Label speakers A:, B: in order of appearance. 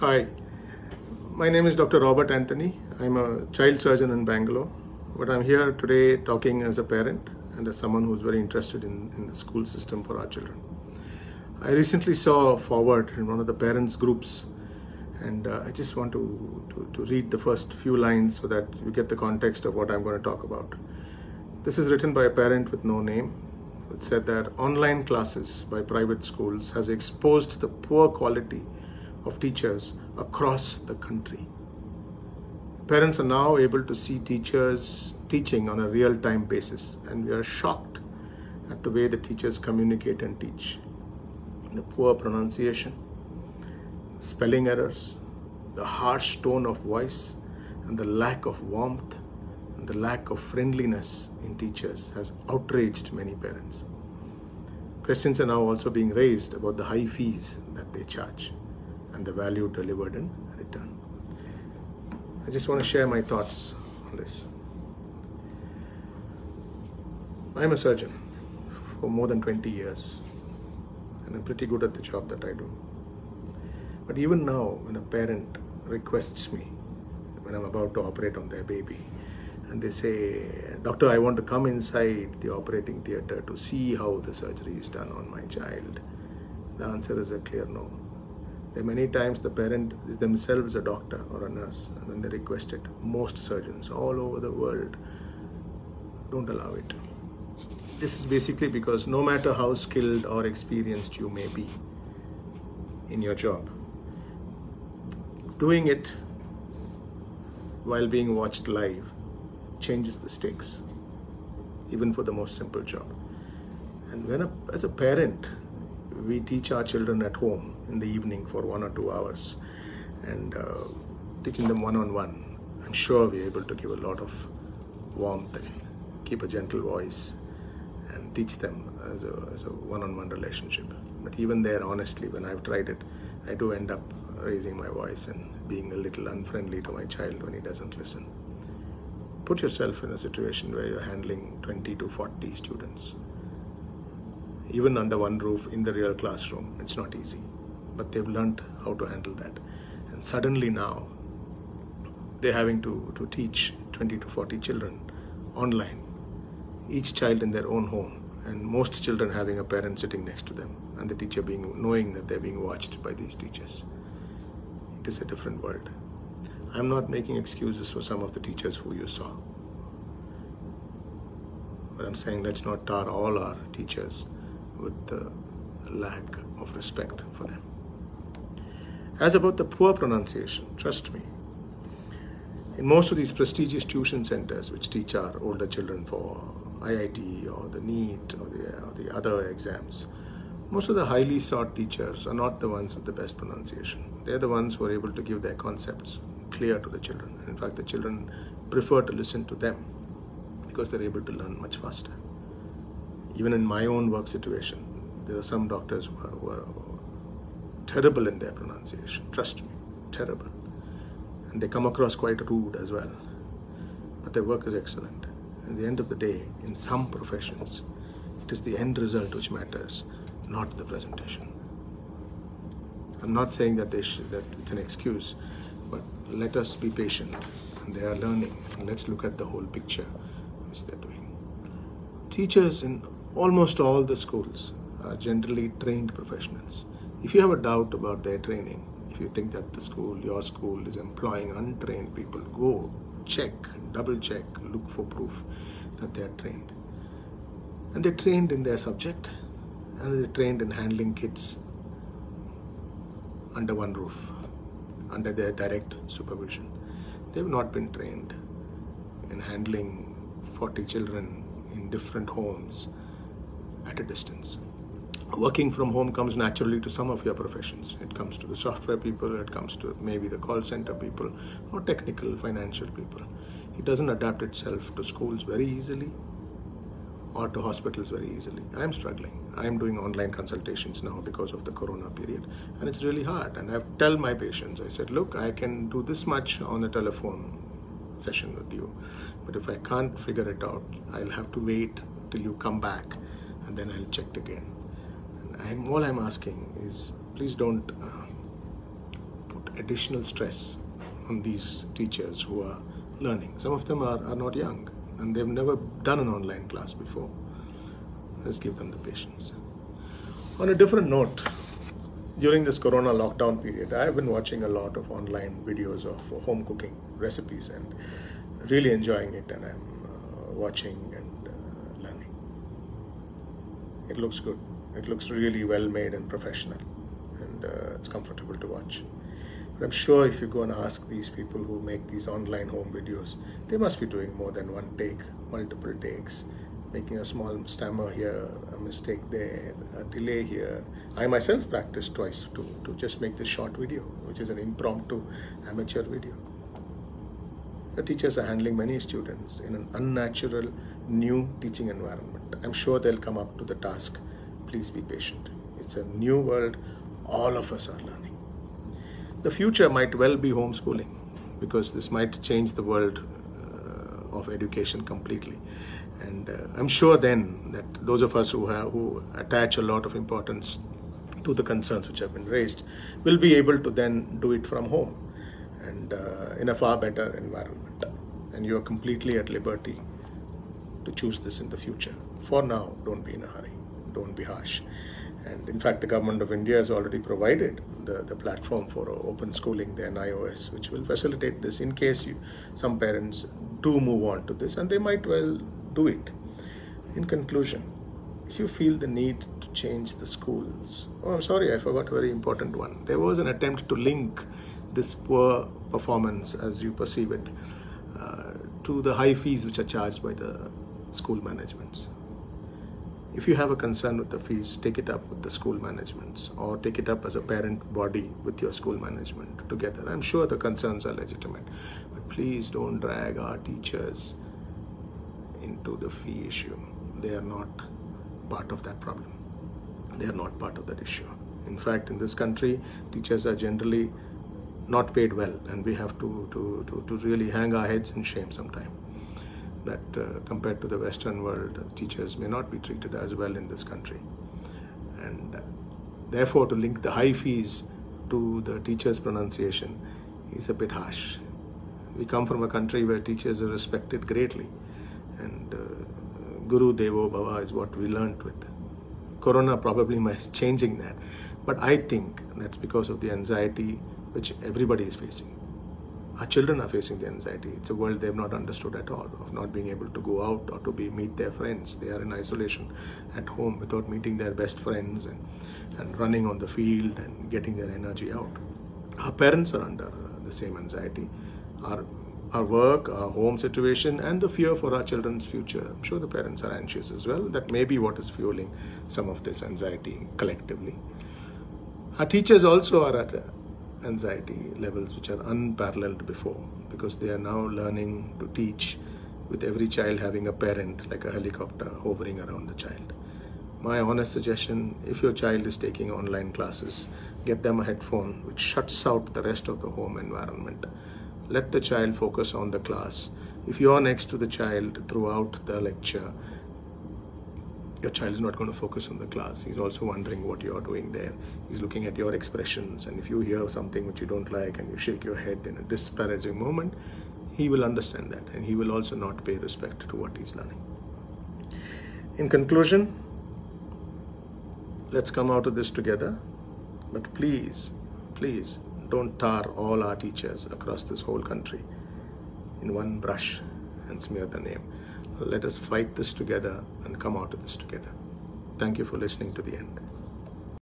A: Hi, my name is Dr. Robert Anthony. I'm a child surgeon in Bangalore, but I'm here today talking as a parent and as someone who's very interested in the school system for our children. I recently saw a forward in one of the parents' groups, and I just want to read the first few lines so that you get the context of what I'm going to talk about. This is written by a parent with no name. It said that online classes by private schools has exposed the poor quality of teachers across the country. Parents are now able to see teachers teaching on a real-time basis, and we are shocked at the way the teachers communicate and teach. The poor pronunciation, spelling errors, the harsh tone of voice, and the lack of warmth and the lack of friendliness in teachers has outraged many parents. Questions are now also being raised about the high fees that they charge and the value delivered in return. I just want to share my thoughts on this. I'm a surgeon for more than 20 years, and I'm pretty good at the job that I do. But even now, when a parent requests me, when I'm about to operate on their baby, and they say, "Doctor, I want to come inside the operating theater to see how the surgery is done on my child," the answer is a clear no. There are many times the parent is themselves a doctor or a nurse, and when they request it, most surgeons all over the world don't allow it. This is basically because no matter how skilled or experienced you may be in your job, doing it while being watched live changes the stakes, even for the most simple job. And as a parent, we teach our children at home in the evening for 1 or 2 hours, and teaching them one-on-one, I'm sure we're able to give a lot of warmth and keep a gentle voice and teach them as a one-on-one relationship. But even there, honestly, when I've tried it, I do end up raising my voice and being a little unfriendly to my child when he doesn't listen. Put yourself in a situation where you're handling 20 to 40 students. Even under one roof in the real classroom, it's not easy, but they've learned how to handle that. And suddenly now, they're having to teach 20 to 40 children online, each child in their own home, and most children having a parent sitting next to them, and the teacher knowing that they're being watched by these teachers. It is a different world. I'm not making excuses for some of the teachers who you saw, but I'm saying let's not tar all our teachers with the lack of respect for them. As about the poor pronunciation, trust me, in most of these prestigious tuition centers which teach our older children for IIT or the NEET or the other exams, most of the highly sought teachers are not the ones with the best pronunciation. They're the ones who are able to give their concepts clear to the children. In fact, the children prefer to listen to them because they're able to learn much faster. Even in my own work situation, there are some doctors who are terrible in their pronunciation. Trust me, terrible. And they come across quite rude as well. But their work is excellent. At the end of the day, in some professions, it is the end result which matters, not the presentation. I'm not saying that that it's an excuse, but let us be patient. And they are learning. And let's look at the whole picture which they're doing. Teachers in almost all the schools are generally trained professionals. If you have a doubt about their training, if you think that your school is employing untrained people, go check, double check, look for proof that they are trained. And they're trained in their subject, and they're trained in handling kids under one roof, under their direct supervision. They've not been trained in handling 40 children in different homes at a distance. Working from home comes naturally to some of your professions. It comes to the software people, it comes to maybe the call center people, or technical, financial people. It doesn't adapt itself to schools very easily or to hospitals very easily. I'm struggling. I'm doing online consultations now because of the corona period, and it's really hard. And I tell my patients, I said, look, I can do this much on a telephone session with you, but if I can't figure it out, I'll have to wait till you come back, and then I'll check again. And all I'm asking is, please don't put additional stress on these teachers who are learning. Some of them are not young and they've never done an online class before. Let's give them the patience. On a different note, during this Corona lockdown period, I've been watching a lot of online videos of home cooking recipes and really enjoying it, and I'm watching and learning. It looks good. It looks really well made and professional, and it's comfortable to watch. But I'm sure if you go and ask these people who make these online home videos, they must be doing more than one take, multiple takes, making a small stammer here, a mistake there, a delay here. I myself practiced twice to just make this short video, which is an impromptu amateur video. The teachers are handling many students in an unnatural, new teaching environment. I'm sure they'll come up to the task. Please be patient. It's a new world. All of us are learning. The future might well be homeschooling, because this might change the world of education completely. And I'm sure then that those of us who attach a lot of importance to the concerns which have been raised will be able to then do it from home and in a far better environment. And you are completely at liberty to choose this in the future. For now, don't be in a hurry. Don't be harsh. And in fact, the government of India has already provided the platform for open schooling, the NIOS, which will facilitate this in case some parents do move on to this, and they might well do it. In conclusion, if you feel the need to change the schools, oh, I'm sorry, I forgot a very important one. There was an attempt to link this poor performance, as you perceive it, to the high fees which are charged by the school managements. If you have a concern with the fees, take it up with the school managements, or take it up as a parent body with your school management together. I'm sure the concerns are legitimate, but please don't drag our teachers into the fee issue. They are not part of that problem. They are not part of that issue. In fact, in this country, teachers are generally not paid well, and we have to really hang our heads in shame sometime that compared to the Western world, teachers may not be treated as well in this country. And therefore, to link the high fees to the teacher's pronunciation is a bit harsh. We come from a country where teachers are respected greatly, and Guru Devo Bhava is what we learnt with. Corona probably is changing that, but I think that's because of the anxiety which everybody is facing. Our children are facing the anxiety. It's a world they've not understood at all, of not being able to go out or to meet their friends. They are in isolation at home without meeting their best friends and running on the field and getting their energy out. Our parents are under the same anxiety. Our work, our home situation, and the fear for our children's future. I'm sure the parents are anxious as well. That may be what is fueling some of this anxiety collectively. Our teachers also are at anxiety levels which are unparalleled before, because they are now learning to teach with every child having a parent like a helicopter hovering around the child. My honest suggestion, if your child is taking online classes, get them a headphone which shuts out the rest of the home environment. Let the child focus on the class. If you are next to the child throughout the lecture, your child is not going to focus on the class. He's also wondering what you're doing there. He's looking at your expressions, and if you hear something which you don't like and you shake your head in a disparaging moment, he will understand that, and he will also not pay respect to what he's learning. In conclusion, let's come out of this together, but please, please don't tar all our teachers across this whole country in one brush and smear the name. Let us fight this together and come out of this together. Thank you for listening to the end.